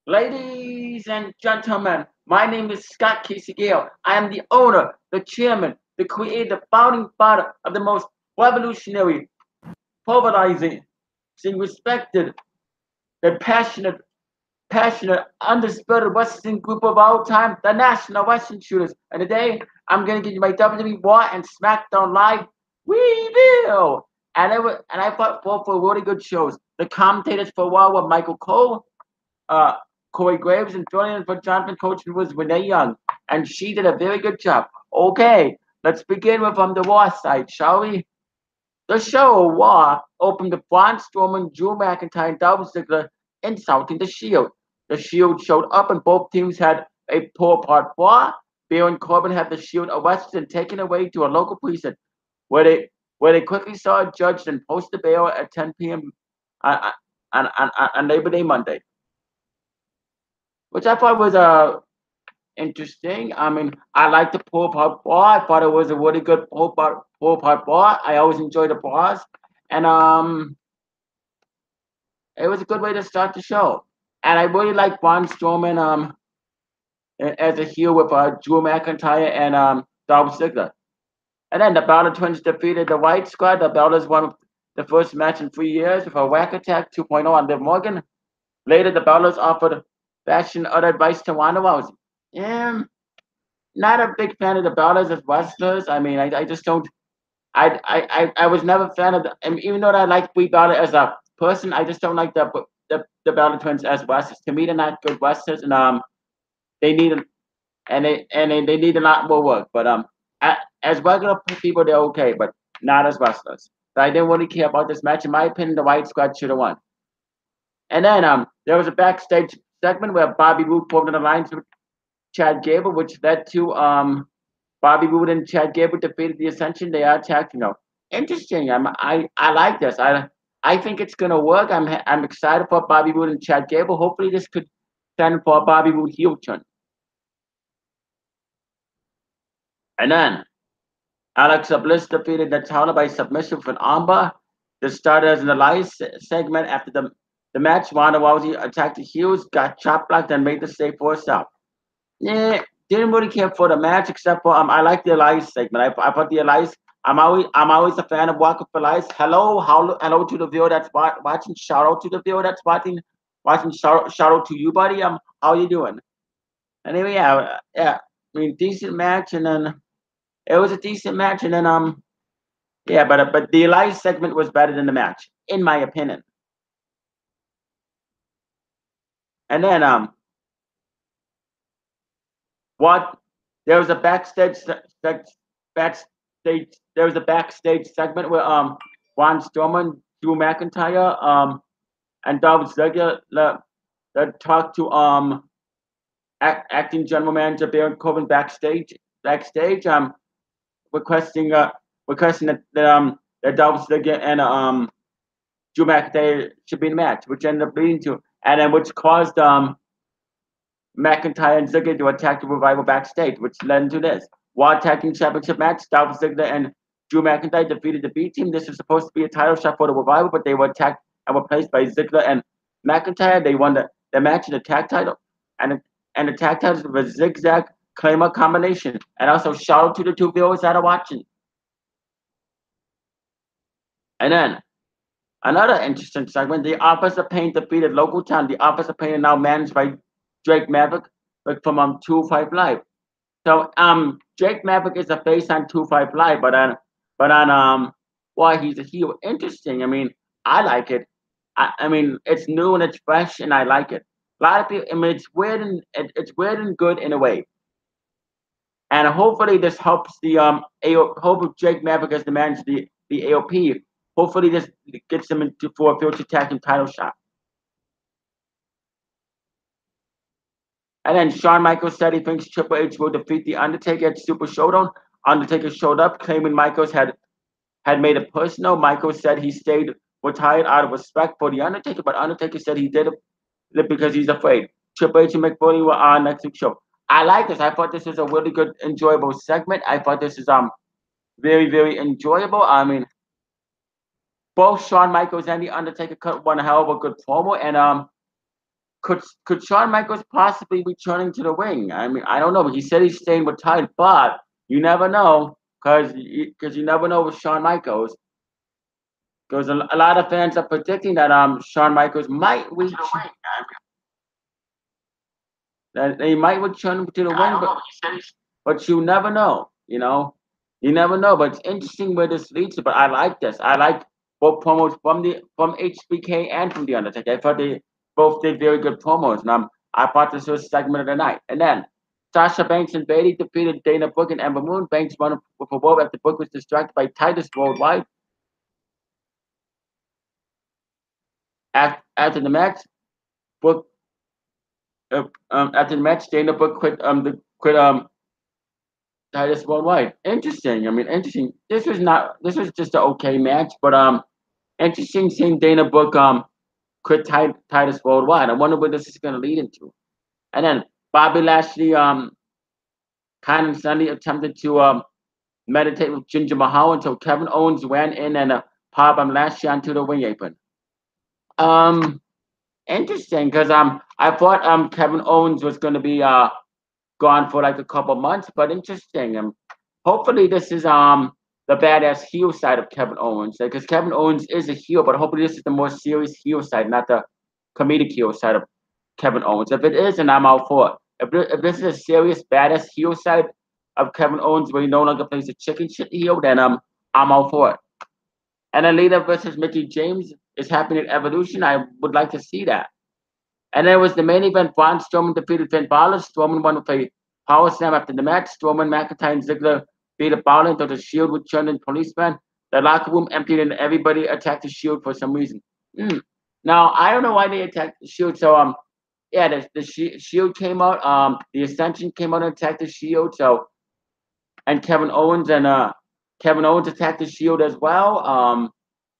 Ladies and gentlemen, my name is Scott Casey Gale. I am the owner, the chairman, the creator, founding father of the most revolutionary, polarizing, respected, and passionate, undisputed wrestling group of all time, the National Wrestling Shooters. And today, I'm going to give you my WWE Raw and Smackdown Live review. And I thought both were really good shows. The commentators for Raw were Michael Cole, uh, Corey Graves, and filling in for Jonathan Coach was Renee Young, and she did a very good job. Okay, let's begin with the Raw side, shall we? The show Raw opened with Braun Strowman, Drew McIntyre, and Dolph Ziggler insulting the Shield. The Shield showed up, and both teams had a poor part. Raw, Baron Corbin had the Shield arrested and taken away to a local precinct, where they quickly saw a judge and posted bail at 10 p.m. On Labor Day Monday, which I thought was interesting. I mean, I like the pull part bar. I thought it was a really good pull part bar. I always enjoy the bars, and it was a good way to start the show. And I really like Braun Strowman as a heel with Drew McIntyre and Dolph Ziggler. And then the Balor Twins defeated the White Squad. The Balors won the first match in 3 years with a Whack Attack 2.0 on Liv Morgan. Later, the Balors offered fashion other advice to Ronda Rousey. Yeah, not a big fan of the Balors as wrestlers. I mean, I just don't. I was never a fan of the. I mean, even though I like Brie Balor as a person, I just don't like the Balor Twins as wrestlers. To me, they're not good wrestlers, and they need they need a lot more work. But as regular people, they're okay, but not as wrestlers. So I didn't really care about this match. In my opinion, the White Squad should have won. And then there was a backstage segment where Bobby Roode formed an alliance with Chad Gable, which led to Bobby Roode and Chad Gable defeated the Ascension. They are attacked. Interesting. I like this. I think it's gonna work. I'm excited for Bobby Roode and Chad Gable. Hopefully, this could stand for a Bobby Roode heel turn. And then Alexa Bliss defeated Natalia by submission with an armbar. This started as an alliance segment after the match. Ronda Rousey attacked the heels, got chop blocked, and made the save for herself. Yeah, didn't really care for the match except for I like the Elias segment. I thought the Elias. I'm always a fan of Walk with Elias. Hello to the viewer that's watching. Shout out to the viewer that's watching. Shout out to you, buddy. How you doing? Anyway, yeah. I mean, decent match, and then it was a decent match, and then yeah, but the Elias segment was better than the match, in my opinion. And then what there was a backstage there was a backstage segment where Braun Strowman, Drew McIntyre, and Dolph Ziggler talked to acting general manager Baron Corbin backstage requesting that Dolph Ziggler and Drew McIntyre should be in the match, which ended up leading to and then which caused McIntyre and Ziggler to attack the Revival backstage, which led into this. Raw Tag Team Championship match, Dolph Ziggler and Drew McIntyre defeated the B Team. This was supposed to be a title shot for the Revival, but they were attacked and were placed by Ziggler and McIntyre. They won the match in the tag title, and the tag titles with a zigzag claimer combination. And also shout out to the two viewers that are watching. And then another interesting segment, the Office of Pain defeated Local Town. The Office of Pain is now managed by Drake Maverick from 2-5 Live. So Drake Maverick is a face on 2-5 Live, but on why he's a heel. Interesting. I mean, I like it. I mean, it's new and it's fresh, and I like it. A lot of people. I mean, it's weird and good in a way. And hopefully this helps the hope of Drake Maverick as the manager the AOP. Hopefully this gets him into for a future tag team title shot. And then Shawn Michaels said he thinks Triple H will defeat The Undertaker at Super Showdown. Undertaker showed up, claiming Michaels had made it personal. Michaels said he stayed retired out of respect for The Undertaker, but Undertaker said he did it because he's afraid. Triple H and McBurney were on next week's show. I like this. I thought this was a really good, enjoyable segment. I thought this is very, very enjoyable. I mean, both Shawn Michaels and The Undertaker cut one hell of a good promo, and could Shawn Michaels possibly returning to the ring? I mean, I don't know. He said he's staying retired, but you never know because you never know with Shawn Michaels. Because a lot of fans are predicting that Shawn Michaels might reach that they might return to the ring, but you never know. You never know. But it's interesting where this leads to. But I like this. I like both promos from HBK and from the Undertaker. I thought they both did very good promos, and I thought this was segment of the night. And then Sasha Banks and Bayley defeated Dana Brooke and Ember Moon. Banks won with a robe after Brooke was distracted by Titus Worldwide. After the match, Brooke after the match, Dana Brooke quit Titus Worldwide. Interesting. I mean, interesting. This was just an okay match, but interesting seeing Dana Brooke quit Titus Worldwide. I wonder what this is going to lead into. And then Bobby Lashley kind of suddenly attempted to meditate with Jinder Mahal until Kevin Owens ran in and powerbomb Lashley onto the ring apron. Um, Interesting because I thought Kevin Owens was going to be gone for like a couple months, but interesting. Hopefully this is the badass heel side of Kevin Owens because Kevin Owens is a heel, but hopefully this is the more serious heel side, not the comedic heel side of Kevin Owens. If it is, then I'm all for it. If this is a serious badass heel side of Kevin Owens where he no longer plays a chicken shit heel, then I'm all for it. And then Lita versus Mickey James is happening at Evolution. I would like to see that. And then it was the main event. Braun Strowman defeated Finn Balor. Strowman won with a power slam after the match. Strowman, McIntyre, and Ziggler beat Balor until the Shield returned in policeman. The locker room emptied and everybody attacked the Shield for some reason. Now, I don't know why they attacked the Shield. So, yeah, the Shield came out. The Ascension came out and attacked the Shield. So, and Kevin Owens attacked the Shield as well.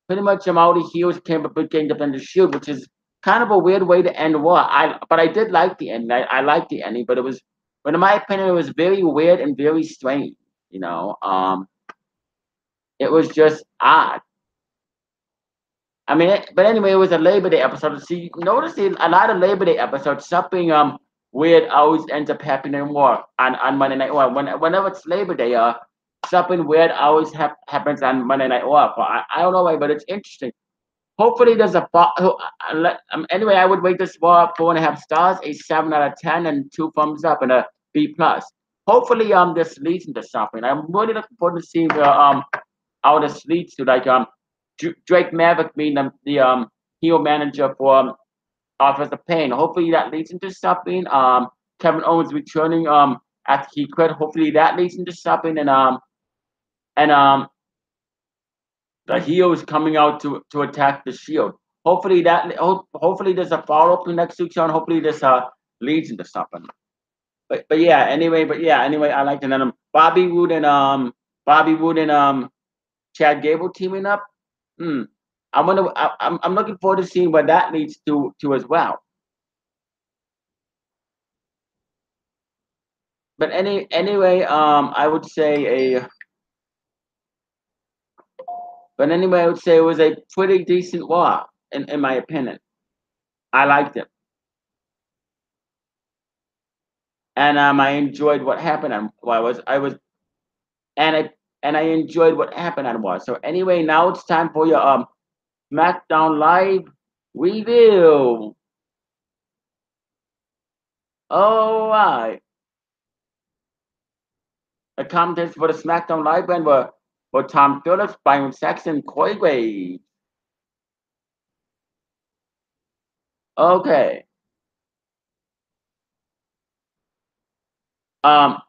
Pretty much all the heels came up against the Shield, which is kind of a weird way to end war. But I did like the ending. I liked the ending, but in my opinion, it was very weird and very strange. It was just odd. I mean, but anyway, it was a Labor Day episode. See, notice a lot of Labor Day episodes, something weird always ends up happening more on Monday Night Raw. Whenever it's Labor Day, something weird always happens on Monday Night Raw. I don't know why, but it's interesting. Hopefully, there's anyway, I would rate this for 4.5 stars, a 7 out of 10, and 2 thumbs up, and a B plus. Hopefully, this leads into something. I'm really looking forward to seeing where all this leads to. Like Drake Maverick being the heel manager for Authors of Pain. Hopefully, that leads into something. Kevin Owens returning after he quit. Hopefully, that leads into something, and the heel is coming out to attack the Shield. Hopefully there's a follow up to next week's show, and hopefully this leads into something. But yeah, anyway, I liked it. And then Bobby Roode and Chad Gable teaming up. I'm looking forward to seeing what that leads to as well. But anyway, I would say it was a pretty decent Raw in my opinion. I liked it. And I enjoyed what happened on I enjoyed what happened on Raw. So anyway, now it's time for your SmackDown Live review. All right. The commentators for the SmackDown Live brand were Tom Phillips, Byron Saxton, Corey Graves. Okay. SmackDown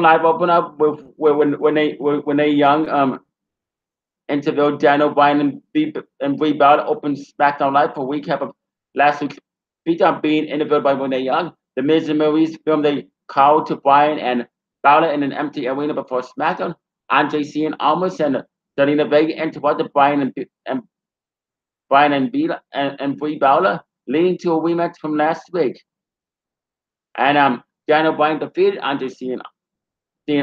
Live open up with when they young interviewed Daniel Bryan and Brie Bella opened SmackDown Live for a recap of last week's beatdown being interviewed by Renee Young. The Miz and Maurice filmed a call to Bryan and Bella in an empty arena before SmackDown. Andre Cien Almas and Zelina Vega interrupted Bryan and Brie Bella, leading to a rematch from last week. And Daniel Bryan defeated Andre Cien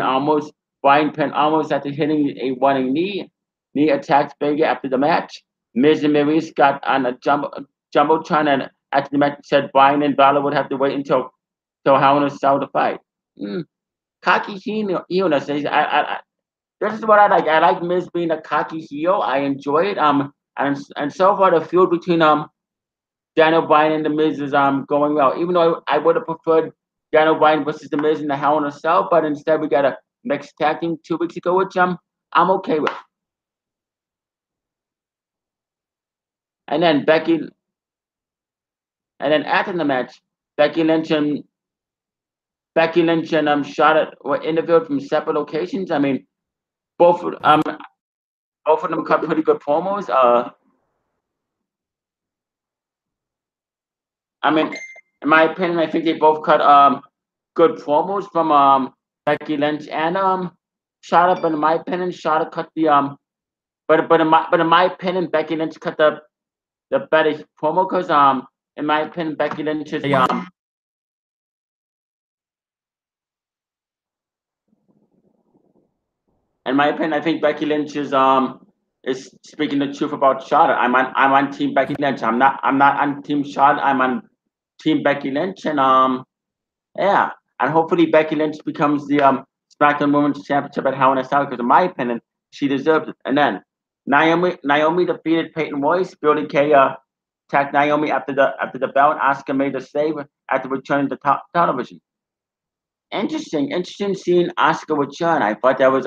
Almas. Bryan pinned Almas after hitting a running knee. Knee attacked Vega after the match. Miz and Maurice got on a jump Jumbotron, and after the match said Bryan and Balor would have to wait until Hell in a Cell to fight. Cocky heel says this is what I like. I like Miz being a cocky heel. I enjoy it. And so far the feud between Daniel Bryan and the Miz is going well. Even though I would have preferred Daniel Bryan versus the Miz in the Hell in a Cell, but instead we got a mixed tag team 2 weeks ago, which I'm okay with. And then after the match, Becky Lynch and Charlotte were interviewed from separate locations. I mean, both both of them cut pretty good promos. I mean, in my opinion, I think they both cut good promos from Becky Lynch and Charlotte. But in my opinion, Charlotte cut the but in my opinion, Becky Lynch cut the better promo because in my opinion, Becky Lynch is a in my opinion, I think Becky Lynch is speaking the truth about Charlotte. I'm on Team Becky Lynch. I'm not on Team Charlotte. I'm on Team Becky Lynch, and yeah, and hopefully Becky Lynch becomes the SmackDown Women's Championship at Hell in a Cell because in my opinion she deserves it. And then Naomi defeated Peyton Royce. Billy Kay attacked Naomi after the belt. Asuka made the save after returning to television. Interesting seeing Asuka return. I thought that was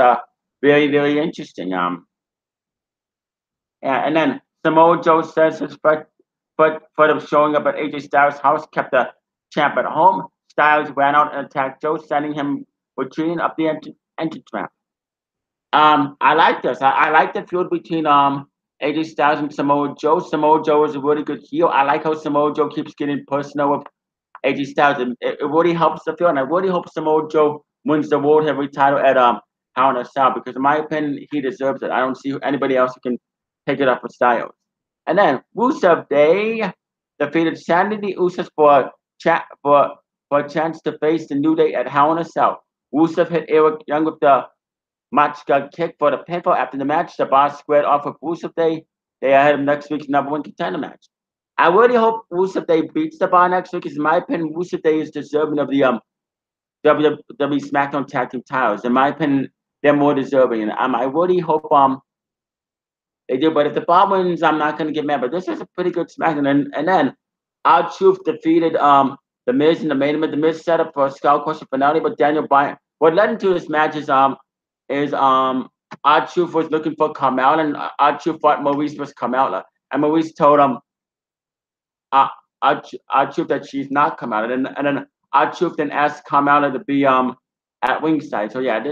very interesting. Yeah, and then Samoa Joe says his threat of showing up at AJ Styles' house kept the champ at home. Styles ran out and attacked Joe, sending him retreating up the entrance ramp. I like this. I like the feud between AJ Styles and Samoa Joe. Samoa Joe is a really good heel. I like how Samoa Joe keeps getting personal with AJ Styles. It really helps the feud, and I really hope Samoa Joe wins the World Heavyweight title at Hell in a Cell because, in my opinion, he deserves it. I don't see anybody else who can take it up with Styles. And then Rusev Day defeated Sanity Usos for a chance to face the New Day at Hell in a Cell. Rusev hit Eric Young with the Machka kick for the pinfall. After the match, the boss squared off with Rusev Day. They are ahead of next week's #1 contender match. I really hope Rusev Day beats the bar next week because, in my opinion, Rusev Day is deserving of the WWE SmackDown Tag Team titles. In my opinion, they're more deserving. And I really hope they do. But if the bar wins, I'm not going to get mad. But this is a pretty good SmackDown. And then R-Truth defeated The Miz in the main event. The Miz set up for a Skull Crusher finale, but Daniel Bryan. What led into this match is R-Truth was looking for Carmella, and R-Truth thought Maurice was Carmella. And Maurice told him R-Truth that she's not Carmella. And then R-Truth then asked Carmella to be at ringside. So yeah,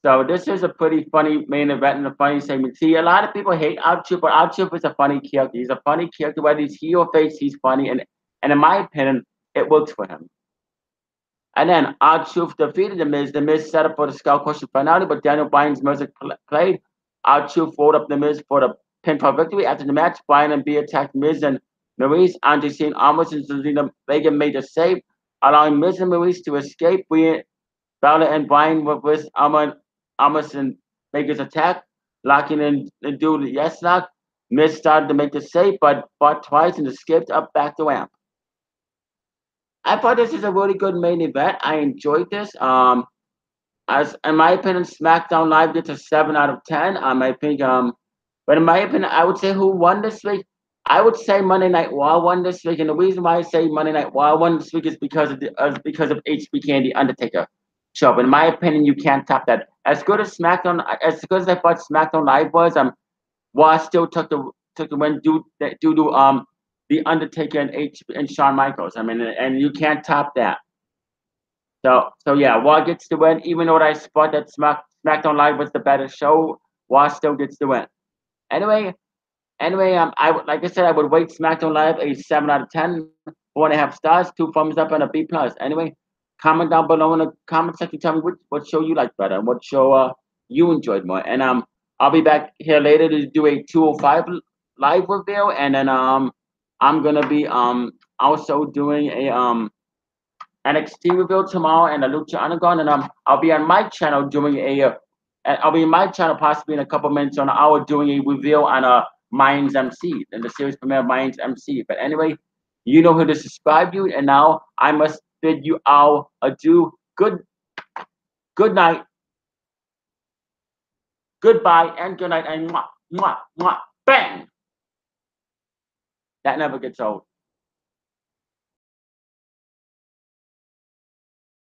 so this is a pretty funny main event and a funny segment. See, a lot of people hate R-Truth, but R-Truth is a funny character. He's a funny character, whether he's heel or face, he's funny, and in my opinion, it works for him. And then R-Truth defeated The Miz. The Miz set up for the Skull Crusher finale, but Daniel Bryan's music played. R-Truth rolled up The Miz for the pinfall victory. After the match, Bryan and B attacked Miz and Maurice. Andre St. Amos and Zelina Vega made the save, allowing Miz and Maurice to escape. Balor and Bryan were with Amos and Vega's attack, locking in the dude yes lock. Miz started to make the save, but fought twice and escaped up back the ramp. I thought this is a really good main event. I enjoyed this. As in my opinion, SmackDown Live gets a 7 out of 10. I think but in my opinion, I would say who won this week. I would say Monday Night Raw won this week, and the reason why I say Monday Night Raw won this week is because of HBK and the Undertaker show. But in my opinion, you can't top that. As good as I thought SmackDown Live was, Raw still took the win due to the Undertaker and Shawn Michaels. I mean, and you can't top that. So yeah, Raw gets the win, even though I spot that SmackDown Live was the better show. Raw still gets the win. Anyway, like I said, I would rate SmackDown Live a 7 out of 10, 4.5 stars, 2 thumbs up, and a B plus. Anyway, comment down below in the comment section. Tell me what show you like better and what show you enjoyed more. And I'll be back here later to do a 205 live review, and then I'm gonna be also doing a NXT review tomorrow and a Lucha Underground, and I'll be on my channel doing I'll be in my channel possibly in a couple minutes on an hour doing a review on Mayans MC, and the series premiere of Mayans MC. But anyway, you know who to subscribe to, and now I must bid you all adieu. Good night, goodbye, and good night, and mwah, mwah, mwah, bang! That never gets old.